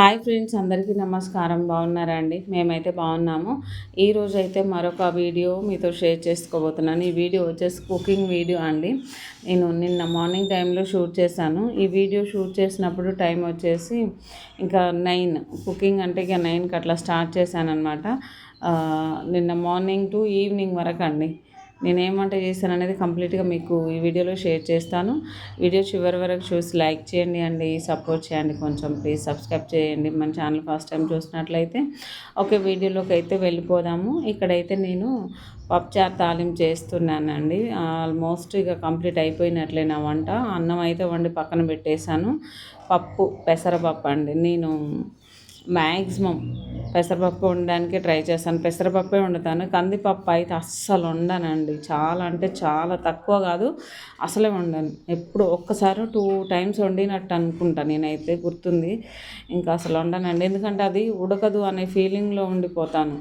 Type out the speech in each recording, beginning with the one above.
Hi friends, అందరికీ నమస్కారం. బాగున్నారా అండి? మేమైతే బాగున్నాము. ఈరోజైతే మరొక వీడియో మీతో షేర్ చేసుకోబోతున్నాను. ఈ వీడియో వచ్చేసి కుకింగ్ వీడియో అండి. నేను నిన్న మార్నింగ్ టైంలో షూట్ చేశాను. ఈ వీడియో షూట్ చేసినప్పుడు టైం వచ్చేసి ఇంకా 9 కుకింగ్ అంటే ఇక 9కి అట్లా స్టార్ట్ చేశాను అనమాట. నిన్న మార్నింగ్ టు ఈవినింగ్ వరకు అండి. నేనేం వంట చేశాను అనేది కంప్లీట్గా మీకు ఈ వీడియోలో షేర్ చేస్తాను. వీడియో చివరి వరకు చూసి లైక్ చేయండి అండి, సపోర్ట్ చేయండి, కొంచెం ప్లీజ్ సబ్స్క్రైబ్ చేయండి మన ఛానల్ ఫస్ట్ టైం చూసినట్లయితే. ఓకే, వీడియోలోకి అయితే వెళ్ళిపోదాము. ఇక్కడైతే నేను పప్పుచారు తాలింపు చేస్తున్నానండి. ఆల్మోస్ట్ ఇక కంప్లీట్ అయిపోయినట్లే నా వంట. అన్నం అయితే వండి పక్కన పెట్టేశాను. పప్పు పెసరపప్పు అండి. నేను మ్యాక్సిమం పెసరపప్పు వండడానికి ట్రై చేస్తాను. పెసరపప్పే వండుతాను. కందిపప్పు అయితే అస్సలు వండనండి. చాలా అంటే చాలా తక్కువ కాదు, అసలే వండను. ఎప్పుడు ఒక్కసారి 2 టైమ్స్ వండినట్టు అనుకుంటా నేనైతే, గుర్తుంది. ఇంకా అసలు వండనండి, ఎందుకంటే అది ఉడకదు అనే ఫీలింగ్లో ఉండిపోతాను.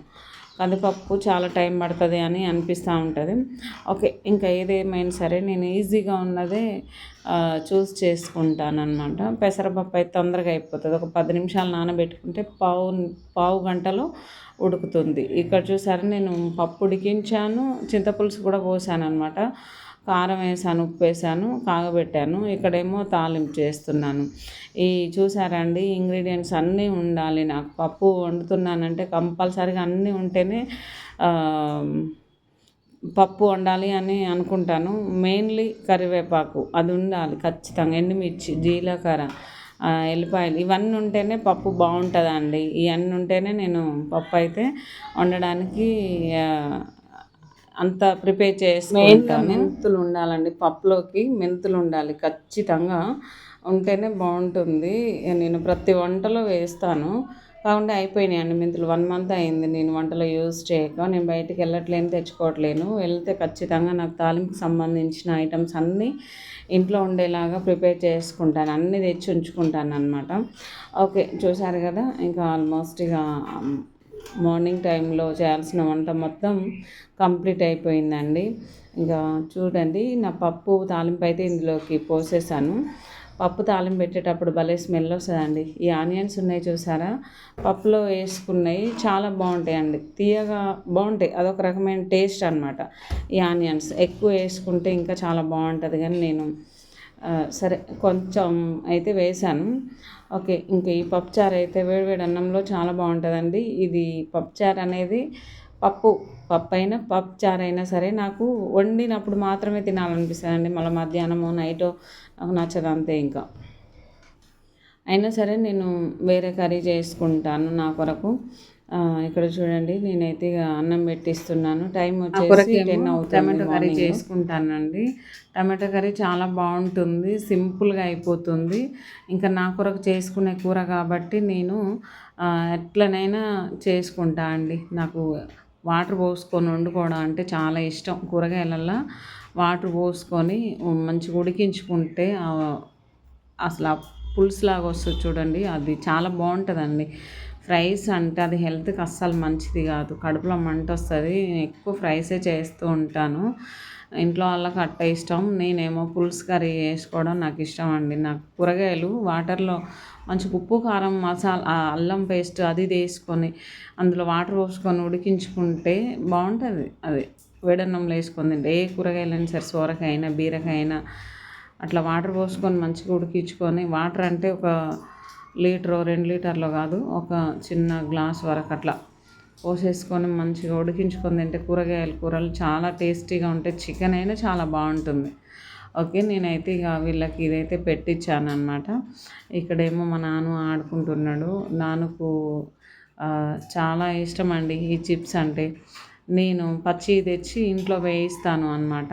కందిపప్పు చాలా టైం పడుతుంది అని అనిపిస్తూ ఉంటుంది. ఓకే, ఇంకా ఏదేమైనా సరే నేను ఈజీగా ఉన్నదే చూస్ చేసుకుంటాను అనమాట. పెసరపప్పు అయితే తొందరగా అయిపోతుంది. ఒక 10 నిమిషాలు నానబెట్టుకుంటే పావు గంటలో ఉడుకుతుంది. ఇక్కడ చూసారా, నేను పప్పు ఉడికించాను, చింతపులుసు కూడా పోసాను అనమాట. కారం వేసాను, ఉప్పు వేసాను, కాగబెట్టాను. ఇక్కడేమో తాలింపు చేస్తున్నాను. ఈ చూసారా అండి, ఇంగ్రీడియంట్స్ అన్నీ ఉండాలి. నాకు పప్పు వండుతున్నానంటే కంపల్సరీగా అన్నీ ఉంటేనే పప్పు వండాలి అని అనుకుంటాను. మెయిన్లీ కరివేపాకు అది ఉండాలి ఖచ్చితంగా, ఎండుమిర్చి, జీలకర్ర, ఎల్లిపాయలు ఇవన్నీ ఉంటేనే పప్పు బాగుంటుందండి. ఇవన్నీ ఉంటేనే నేను పప్పు అయితే వండడానికి అంత ప్రిపేర్ చేసుకుంటాను. మెంతులు ఉండాలండి పప్పులోకి, మెంతులు ఉండాలి ఖచ్చితంగా, ఉంటేనే బాగుంటుంది. నేను ప్రతి వంటలో వేస్తాను. కాకుండా అయిపోయినాయండి మెంతులు. 1 మంత్ అయింది నేను వంటలో యూజ్ చేయక. నేను బయటికి వెళ్ళట్లేను, తెచ్చుకోవట్లేను. వెళ్తే ఖచ్చితంగా నాకు తాలింపుకి సంబంధించిన ఐటమ్స్ అన్నీ ఇంట్లో ఉండేలాగా ప్రిపేర్ చేసుకుంటాను, అన్నీ తెచ్చి ఉంచుకుంటాను అనమాట. ఓకే, చూసారు కదా, ఇంకా ఆల్మోస్ట్ ఇక మార్నింగ్ టైంలో చేయాల్సిన వంట మొత్తం కంప్లీట్ అయిపోయిందండి. ఇంకా చూడండి, నా పప్పు తాలింపు అయితే ఇందులోకి పోసేసాను. పప్పు తాలింపు పెట్టేటప్పుడు భలే స్మెల్ వస్తుందండి. ఈ ఆనియన్స్ ఉన్నాయి చూసారా, పప్పులో వేసుకున్నవి చాలా బాగుంటాయండి, తీయగా బాగుంటాయి. అదొక రకమైన టేస్ట్ అనమాట. ఈ ఆనియన్స్ ఎక్కువ వేసుకుంటే ఇంకా చాలా బాగుంటుంది, కానీ నేను సరే కొంచెం అయితే వేసాను. ఓకే, ఇంకా ఈ పప్పుచారు అయితే వేడివేడి అన్నంలో చాలా బాగుంటుందండి. ఇది పప్పుచారు అనేది పప్పు అయినా పప్పుచారు అయినా సరే నాకు వండినప్పుడు మాత్రమే తినాలనిపిస్తుందండి. మళ్ళీ మధ్యాహ్నమో నైటో నాకు నచ్చదు అంతే. ఇంకా అయినా సరే నేను వేరే కర్రీ చేసుకుంటాను నా కొరకు. ఇక్కడ చూడండి, నేనైతే ఇక అన్నం పెట్టిస్తున్నాను. టైం వచ్చేసి 10 అవుతుంది. టమాటో కర్రీ చేసుకుంటానండి. టమాటో కర్రీ చాలా బాగుంటుంది, సింపుల్గా అయిపోతుంది. ఇంకా నా కొరకు చేసుకునే కూర కాబట్టి నేను ఎట్లనైనా చేసుకుంటా అండి. నాకు వాటర్ పోసుకొని వండుకోవడం అంటే చాలా ఇష్టం. కూరగాయలల్లో వాటర్ పోసుకొని మంచిగా ఉడికించుకుంటే అసలు పులుసులాగా వస్తుంది చూడండి, అది చాలా బాగుంటుందండి. ఫ్రైస్ అంటే అది హెల్త్కి అస్సలు మంచిది కాదు, కడుపులో మంట వస్తుంది. నేను ఎక్కువ ఫ్రైసే చేస్తూ ఉంటాను. ఇంట్లో వాళ్ళకి అట్ట ఇష్టం, నేనేమో పులుసు కర్రీ వేసుకోవడం నాకు ఇష్టం అండి. నాకు కూరగాయలు వాటర్లో మంచిగా ఉప్పు, కారం, మసాలా, అల్లం పేస్ట్ అది వేసుకొని అందులో వాటర్ పోసుకొని ఉడికించుకుంటే బాగుంటుంది. అది వేడన్నంలో వేసుకొని తింటే ఏ కూరగాయలైనా సరే, సొరకాయ అయినా బీరకాయ అయినా అట్లా వాటర్ పోసుకొని మంచిగా ఉడికించుకొని, వాటర్ అంటే ఒక 1 లీటరో 2 లీటర్లో కాదు, ఒక చిన్న గ్లాస్ వరకు అట్లా పోసేసుకొని మంచిగా ఉడికించుకొని తింటే కూరలు చాలా టేస్టీగా ఉంటాయి. చికెన్ అయినా చాలా బాగుంటుంది. ఓకే, నేనైతే ఇక వీళ్ళకి ఇదైతే పెట్టించాను అనమాట. ఇక్కడేమో మా నాన్న ఆడుకుంటున్నాడు. నాన్నకు చాలా ఇష్టం అండి ఈ చిప్స్ అంటే. నేను పచ్చి తెచ్చి ఇంట్లో వేయిస్తాను అనమాట,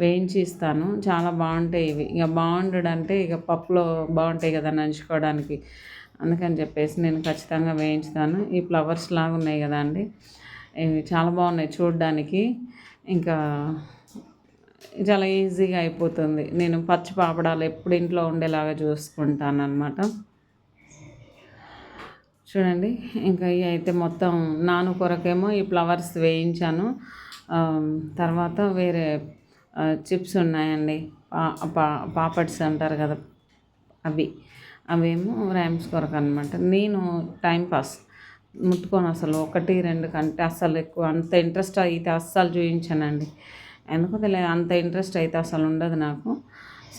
వేయించి ఇస్తాను. చాలా బాగుంటాయి ఇవి. ఇక బాగుండడంటే ఇక పప్పులో బాగుంటాయి కదా నంచుకోవడానికి, అందుకని చెప్పేసి నేను ఖచ్చితంగా వేయించుతాను. ఈ ఫ్లవర్స్ లాగా ఉన్నాయి కదా అండి, ఇవి చాలా బాగున్నాయి చూడడానికి. ఇంకా చాలా ఈజీగా అయిపోతుంది. నేను పచ్చి పాపడాలు ఎప్పుడు ఇంట్లో ఉండేలాగా చూసుకుంటాను అనమాట. చూడండి, ఇంకా ఇవి అయితే మొత్తం నాను కొరకేమో ఈ ఫ్లవర్స్ వేయించాను. తర్వాత వేరే చిప్స్ ఉన్నాయండి, పాపడ్స్ అంటారు కదా అవి. అవేమో ర్యామ్స్ కొరకు అనమాట. నేను టైంపాస్ ముట్టుకోను అసలు, 1, 2 కంటే అస్సలు ఎక్కువ అంత ఇంట్రెస్ట్ అయితే అస్సలు చూపించానండి. ఎందుకో తెలియదు, అంత ఇంట్రెస్ట్ అయితే అసలు ఉండదు నాకు.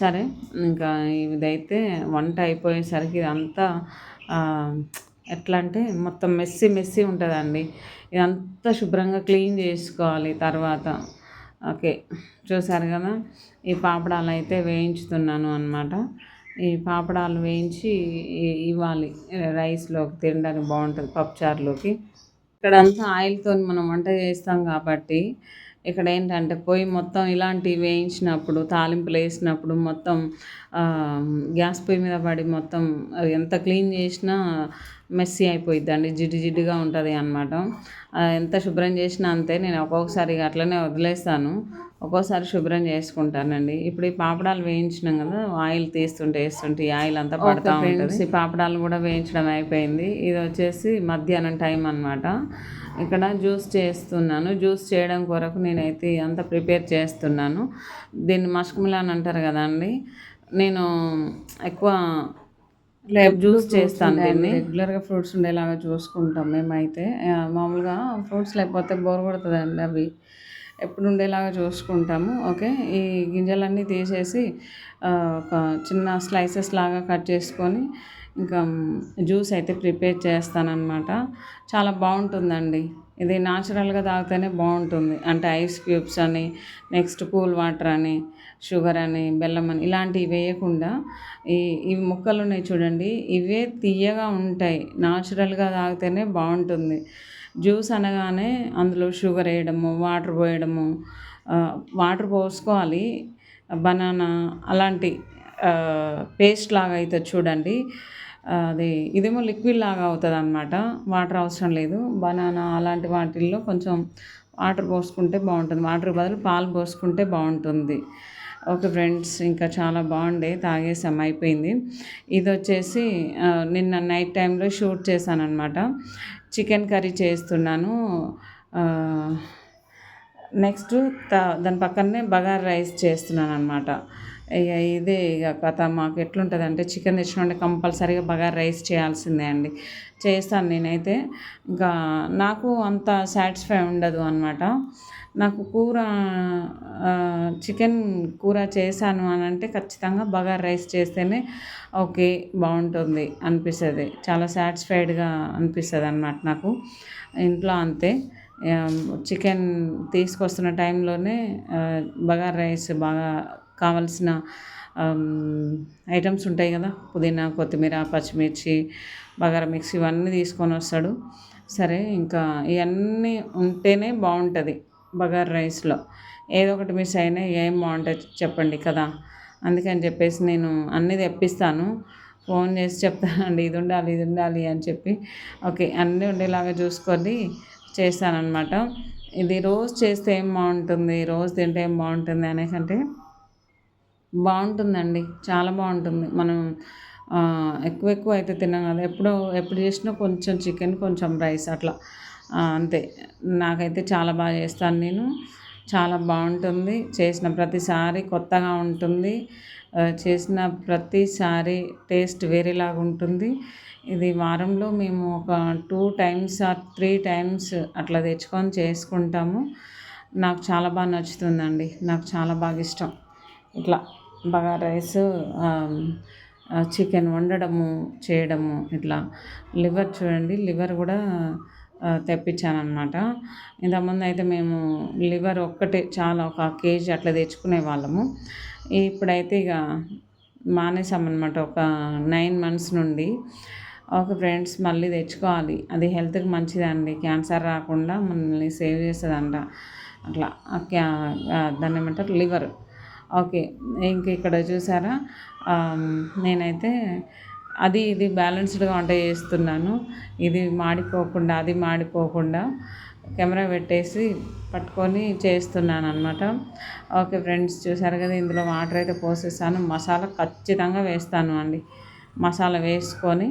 సరే, ఇంకా ఇదైతే వంట అయిపోయేసరికి ఇదంతా ఎట్లా అంటే మొత్తం మెస్సీ మెస్సీ ఉంటుందండి. ఇదంతా శుభ్రంగా క్లీన్ చేసుకోవాలి తర్వాత. ఓకే, చూసారు కదా, ఈ పాపడాలు అయితే వేయించుతున్నాను అనమాట. ఈ పాపడాలు వేయించి ఇవ్వాలి రైస్లోకి, తినడానికి బాగుంటుంది పప్పుచారులోకి. ఇక్కడంతా ఆయిల్తో మనం వంట చేస్తాం కాబట్టి ఇక్కడ ఏంటంటే పొయ్యి మొత్తం ఇలాంటివి వేయించినప్పుడు, తాలింపులు వేసినప్పుడు మొత్తం గ్యాస్ పొయ్యి మీద పడి మొత్తం ఎంత క్లీన్ చేసినా మెస్సీ అయిపోయిద్దండి, జిడ్డు జిడ్డుగా ఉంటుంది అన్నమాట. ఎంత శుభ్రం చేసినా అంతే. నేను ఒక్కొక్కసారి అట్లనే వదిలేస్తాను, ఒక్కోసారి శుభ్రం చేసుకుంటానండి. ఇప్పుడు ఈ పాపడాలు వేయించినాం కదా, ఆయిల్ వేస్తుంటే ఈ ఆయిల్ అంతా పడతా ఉంటుంది. ఈ పాపడాలు కూడా వేయించడం అయిపోయింది. ఇది వచ్చేసి మధ్యాహ్నం టైం అనమాట. ఇక్కడ జ్యూస్ చేస్తున్నాను. జ్యూస్ చేయడం కొరకు నేనైతే అంతా ప్రిపేర్ చేస్తున్నాను. దీన్ని మస్క్ మిలాన్ అంటారు కదండి. నేను ఎక్కువ జ్యూస్ చేస్తాను దీన్ని. రెగ్యులర్గా ఫ్రూట్స్ ఉండేలాగా చూసుకుంటాం మేమైతే. మామూలుగా ఫ్రూట్స్ లేకపోతే బోర్ కొడుతుందండి, అవి ఎప్పుడు ఉండేలాగా చూసుకుంటాము. ఓకే, ఈ గింజలన్నీ తీసేసి ఒక చిన్న స్లైసెస్ లాగా కట్ చేసుకొని ఇంకా జ్యూస్ అయితే ప్రిపేర్ చేస్తానన్నమాట. చాలా బాగుంటుందండి. ఇది న్యాచురల్గా తాగితేనే బాగుంటుంది. అంటే ఐస్ క్యూబ్స్ అని, నెక్స్ట్ కూల్ వాటర్ అని, షుగర్ అని, బెల్లం అని ఇలాంటివి వేయకుండా ఇవి ముక్కలు ఉన్నాయి చూడండి, ఇవే తియ్యగా ఉంటాయి. న్యాచురల్గా తాగితేనే బాగుంటుంది. జ్యూస్ అనగానే అందులో షుగర్ వేయడము, వాటర్ పోయడము, వాటర్ పోసుకోవాలి. బనానా అలాంటి పేస్ట్ లాగా అవుతుంది చూడండి, అది ఇదేమో లిక్విడ్ లాగా అవుతుంది అన్నమాట. వాటర్ అవసరం లేదు. బనానా అలాంటి వాటిల్లో కొంచెం వాటర్ పోసుకుంటే బాగుంటుంది, వాటర్ బదులు పాలు పోసుకుంటే బాగుంటుంది. ఓకే ఫ్రెండ్స్, ఇంకా చాలా బాగుండే, తాగేసాం, అయిపోయింది. ఇది వచ్చేసి నిన్న నైట్ టైంలో షూట్ చేశాను అనమాట. చికెన్ కర్రీ చేస్తున్నాను. నెక్స్ట్ దాని పక్కనే బగారా రైస్ చేస్తున్నాను అనమాట. ఇదే ఇక కథ. మాకు ఎట్లుంటుంది అంటే చికెన్ తెచ్చినంటే కంపల్సరీగా బగారా రైస్ చేయాల్సిందే అండి. చేస్తాను నేనైతే. ఇంకా నాకు అంత సాటిస్ఫై ఉండదు అనమాట. నాకు కూర చికెన్ కూర చేశాను అని అంటే ఖచ్చితంగా బగారా రైస్ చేస్తేనే ఓకే బాగుంటుంది అనిపిస్తుంది, చాలా సాటిస్ఫైడ్గా అనిపిస్తుంది అన్నమాట నాకు. ఇంట్లో అంతే. చికెన్ తీసుకొస్తున్న టైంలోనే బగారా రైస్ బాగా కావాల్సిన ఐటమ్స్ ఉంటాయి కదా, పుదీనా, కొత్తిమీర, పచ్చిమిర్చి, బగారా మిక్స్ ఇవన్నీ తీసుకొని వస్తాడు. సరే, ఇంకా ఇవన్నీ ఉంటేనే బాగుంటుంది బగారా రైస్లో. ఏదో ఒకటి మిస్ అయినా ఏం బాగుంటుంది చెప్పండి కదా. అందుకని చెప్పేసి నేను అన్నీ తెప్పిస్తాను, ఫోన్ చేసి చెప్తానండి, ఇది ఉండాలి ఇది ఉండాలి అని చెప్పి. ఓకే, అన్నీ ఉండేలాగా చూసుకొని చేస్తానన్నమాట. ఇది రోజు చేస్తే ఏం బాగుంటుంది, రోజు తింటే ఏం బాగుంటుంది అనేకంటే బాగుంటుందండి, చాలా బాగుంటుంది. మనం ఎక్కువ అయితే తిన్నాం కదా, ఎప్పుడు చేసినా కొంచెం చికెన్ కొంచెం రైస్ అట్లా అంతే. నాకైతే చాలా బాగా చేస్తాను నేను, చాలా బాగుంటుంది. చేసిన ప్రతిసారి కొత్తగా ఉంటుంది, చేసిన ప్రతిసారి టేస్ట్ వేరేలాగా ఉంటుంది. ఇది వారంలో మేము ఒక 2 times ఆర్ 3 times అట్లా తెచ్చుకొని చేసుకుంటాము. నాకు చాలా బాగా నచ్చుతుందండి, నాకు చాలా బాగా ఇష్టం ఇట్లా బగారా రైస్, చికెన్ వండడము, చేయడము. ఇట్లా లివర్ చూడండి, లివర్ కూడా తెప్పించానమాట. ఇంతకుముందు అయితే మేము లివర్ ఒక్కటే చాలా, 1 kg అట్లా తెచ్చుకునే వాళ్ళము. ఇప్పుడైతే ఇక మానేసామన్నమాట ఒక 9 months నుండి. ఓకే ఫ్రెండ్స్, మళ్ళీ తెచ్చుకోవాలి, అది హెల్త్కి మంచిదండి, క్యాన్సర్ రాకుండా మనల్ని సేవ్ చేస్తుందంట. అట్లా దాన్ని ఏమంటారు, లివర్. ఓకే, ఇంక ఇక్కడ చూసారా, నేనైతే ఇది బ్యాలెన్స్డ్గా వంట చేస్తున్నాను. ఇది మాడిపోకుండా, అది మాడిపోకుండా కెమెరా పెట్టేసి పట్టుకొని చేస్తున్నాను అనమాట. ఓకే ఫ్రెండ్స్, చూసారు కదా, ఇందులో వాటర్ అయితే పోసేస్తాను. మసాలా ఖచ్చితంగా వేస్తాను అండి. మసాలా వేసుకొని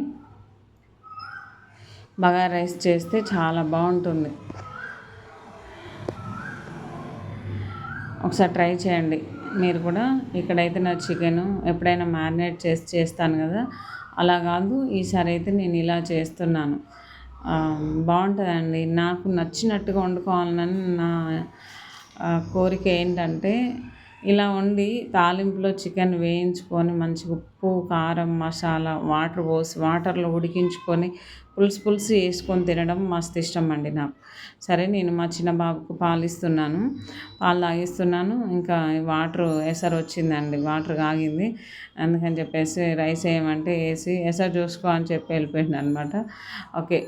బగారా రైస్ చేస్తే చాలా బాగుంటుంది. ఒకసారి ట్రై చేయండి మీరు కూడా. ఇక్కడైతే నా చికెను ఎప్పుడైనా మ్యారినేట్ చేస్తాను కదా, అలా కాదు, ఈసారి అయితే నేను ఇలా చేస్తున్నాను. బాగుంటుందండి. నాకు నచ్చినట్టుగా వండుకోవాలని నా కోరిక ఏంటంటే, ఇలా వండి తాలింపులో చికెన్ వేయించుకొని మంచిగా ఉప్పు, కారం, మసాలా, వాటర్ పోసి వాటర్లో ఉడికించుకొని పులుసు వేసుకొని తినడం మస్తు ఇష్టం అండి నాకు. సరే, నేను మా చిన్న బాబుకు పాలు తాగిస్తున్నాను. ఇంకా వాటర్ ఎసరు వచ్చిందండి, వాటర్ కాగింది. అందుకని చెప్పేసి రైస్ వేయమంటే వేసి ఎసరు చూసుకో అని చెప్పి వెళ్ళిపోయింది అనమాట. ఓకే,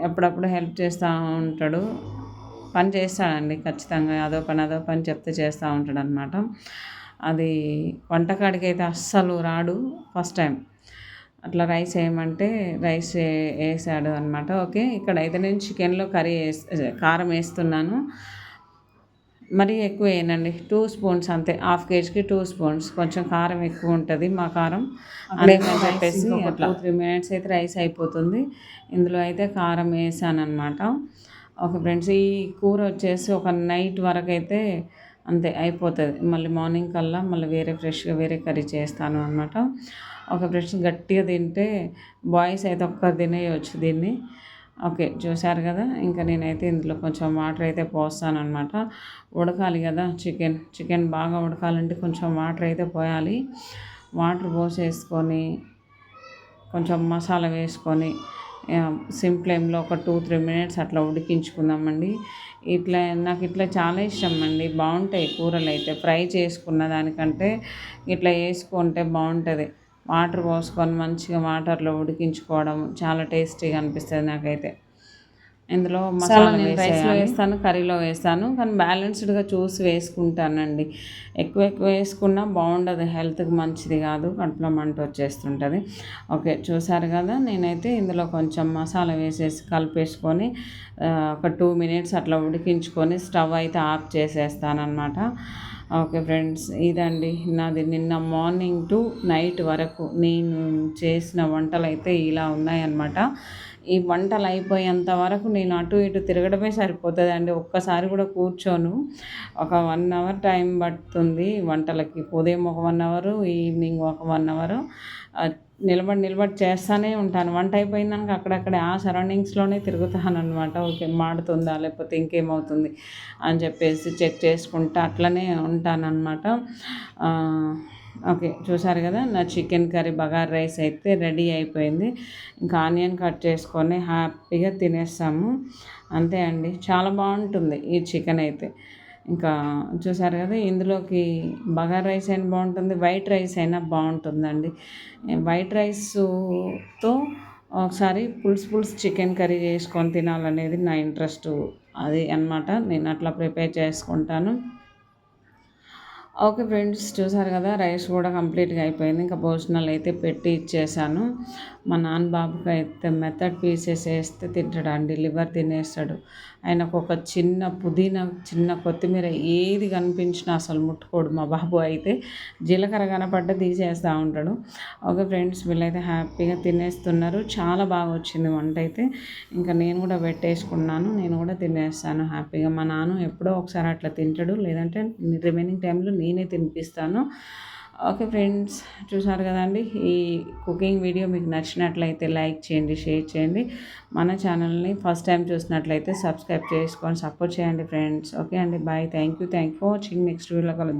ఎప్పుడప్పుడు హెల్ప్ చేస్తూ ఉంటాడు, పని చేస్తాడండి ఖచ్చితంగా. అదో పని చెప్తే చేస్తూ ఉంటాడు అనమాట. అది వంటకాడికి అయితే అస్సలు రాడు, ఫస్ట్ టైం అట్లా రైస్ వేయమంటే రైస్ వేసాడు అనమాట. ఓకే, ఇక్కడైతే నేను చికెన్లో కారం వేస్తున్నాను. మరీ ఎక్కువ వేయనండి, 2 స్పూన్స్ అంతే. హాఫ్ కేజీకి 2 స్పూన్స్. కొంచెం కారం ఎక్కువ ఉంటుంది మా కారం, అందుకని చెప్పేసి అట్లా 2-3 మినిట్స్ అయితే రైస్ అయిపోతుంది. ఇందులో అయితే కారం వేసాను అనమాట. ఓకే ఫ్రెండ్స్, ఈ కూర వచ్చేసి ఒక నైట్ వరకు అయితే అంతే అయిపోతుంది. మళ్ళీ మార్నింగ్ కల్లా మళ్ళీ ఫ్రెష్గా వేరే కర్రీ చేస్తాను అనమాట. ఒక ఫ్రెండ్స్, గట్టిగా తింటే బాయ్స్ అయితే ఒక్కరు తినేయచ్చు దీన్ని. ఓకే, చూశారు కదా. ఇంకా నేనైతే ఇందులో కొంచెం వాటర్ అయితే పోస్తాను అనమాట. ఉడకాలి కదా చికెన్ బాగా ఉడకాలంటే కొంచెం వాటర్ అయితే పోయాలి. వాటర్ పోసేసుకొని కొంచెం మసాలా వేసుకొని సిమ్ ఫ్లేమ్లో ఒక 2-3 మినిట్స్ అట్లా ఉడికించుకుందామండి. నాకు ఇట్లా చాలా ఇష్టం అండి. బాగుంటాయి కూరలు అయితే, ఫ్రై చేసుకున్న దానికంటే ఇట్లా వేసుకుంటే బాగుంటుంది. వాటర్ పోసుకొని మంచిగా వాటర్లో ఉడికించుకోవడం చాలా టేస్టీగా అనిపిస్తుంది నాకైతే. ఇందులో మసాలా నేను రైస్లో వేస్తాను, కర్రీలో వేస్తాను, కానీ బ్యాలెన్స్డ్గా చూసి వేసుకుంటానండి. ఎక్కువ వేసుకున్నా బాగుండదు, హెల్త్కి మంచిది కాదు, కడుపులో మంట వచ్చేస్తుంటుంది. ఓకే, చూసారు కదా. నేనైతే ఇందులో కొంచెం మసాలా వేసేసి కలిపేసుకొని ఒక 2 మినిట్స్ అట్లా ఉడికించుకొని స్టవ్ అయితే ఆఫ్ చేసేస్తానమాట. ఓకే ఫ్రెండ్స్, ఇదండి నాది నిన్న మార్నింగ్ టు నైట్ వరకు నేను చేసిన వంటలు అయితే ఇలా ఉన్నాయన్నమాట. ఈ వంటలు అయిపోయేంత వరకు నేను అటు ఇటు తిరగడమే సరిపోతుందండి. ఒక్కసారి కూడా కూర్చోను. ఒక 1 అవర్ టైం పడుతుంది వంటలకి. ఉదయం ఒక 1 అవరు, ఈవినింగ్ ఒక 1 అవరు నిలబడి చేస్తూనే ఉంటాను. వంట అయిపోయిందాక అక్కడక్కడే ఆ సరౌండింగ్స్లోనే తిరుగుతానమాట. ఓకే, మాడుతుందా లేకపోతే ఇంకేమవుతుంది అని చెప్పేసి చెక్ చేసుకుంటా అట్లనే ఉంటానన్నమాట. ఓకే, చూసారు కదా. నా చికెన్ కర్రీ బగారా రైస్ అయితే రెడీ అయిపోయింది. ఇంకా ఆనియన్ కట్ చేసుకొని హ్యాపీగా తినేస్తాము, అంతే అండి. చాలా బాగుంటుంది ఈ చికెన్ అయితే. ఇంకా చూసారు కదా. ఇందులోకి బగారా రైస్ అయినా బాగుంటుంది, వైట్ రైస్ అయినా బాగుంటుందండి. వైట్ రైస్తో ఒకసారి పులుసు చికెన్ కర్రీ చేసుకొని తినాలనేది నా ఇంట్రెస్ట్, అది అన్నమాట. నేను అట్లా ప్రిపేర్ చేసుకుంటాను. ఓకే ఫ్రెండ్స్, చూసారు కదా. రైస్ కూడా కంప్లీట్గా అయిపోయింది. ఇంకా భోజనాలు అయితే పెట్టి ఇచ్చేసాను. మా నాన్న బాబుకి అయితే మెథడ్ పీసెస్ వేస్తే తింటాడండి, లివర్ తినేస్తాడు. ఆయనకు ఒక చిన్న పుదీనా, చిన్న కొత్తిమీర ఏది కనిపించినా అసలు ముట్టుకోడు. మా బాబు అయితే జీలకర్ర కనపడ్డ తీసేస్తూ ఉంటాడు. ఓకే ఫ్రెండ్స్, వీళ్ళైతే హ్యాపీగా తినేస్తున్నారు. చాలా బాగా వచ్చింది వంట అయితే. ఇంకా నేను కూడా పెట్టేసుకున్నాను, నేను కూడా తినేస్తాను హ్యాపీగా. మా నాన్న ఎప్పుడో ఒకసారి అట్లా తింటాడు, లేదంటే రిమైనింగ్ టైంలో నేనే తినిపిస్తాను. ఓకే ఫ్రెండ్స్, చూసారు కదండి. ఈ కుకింగ్ వీడియో మీకు నచ్చినట్లయితే లైక్ చేయండి, షేర్ చేయండి. మన ఛానల్ని ఫస్ట్ టైం చూసినట్లయితే సబ్స్క్రైబ్ చేసుకొని సపోర్ట్ చేయండి ఫ్రెండ్స్. ఓకే అండి, bye. Thank you for watching. Next వీడియోలో కలుద్దాం.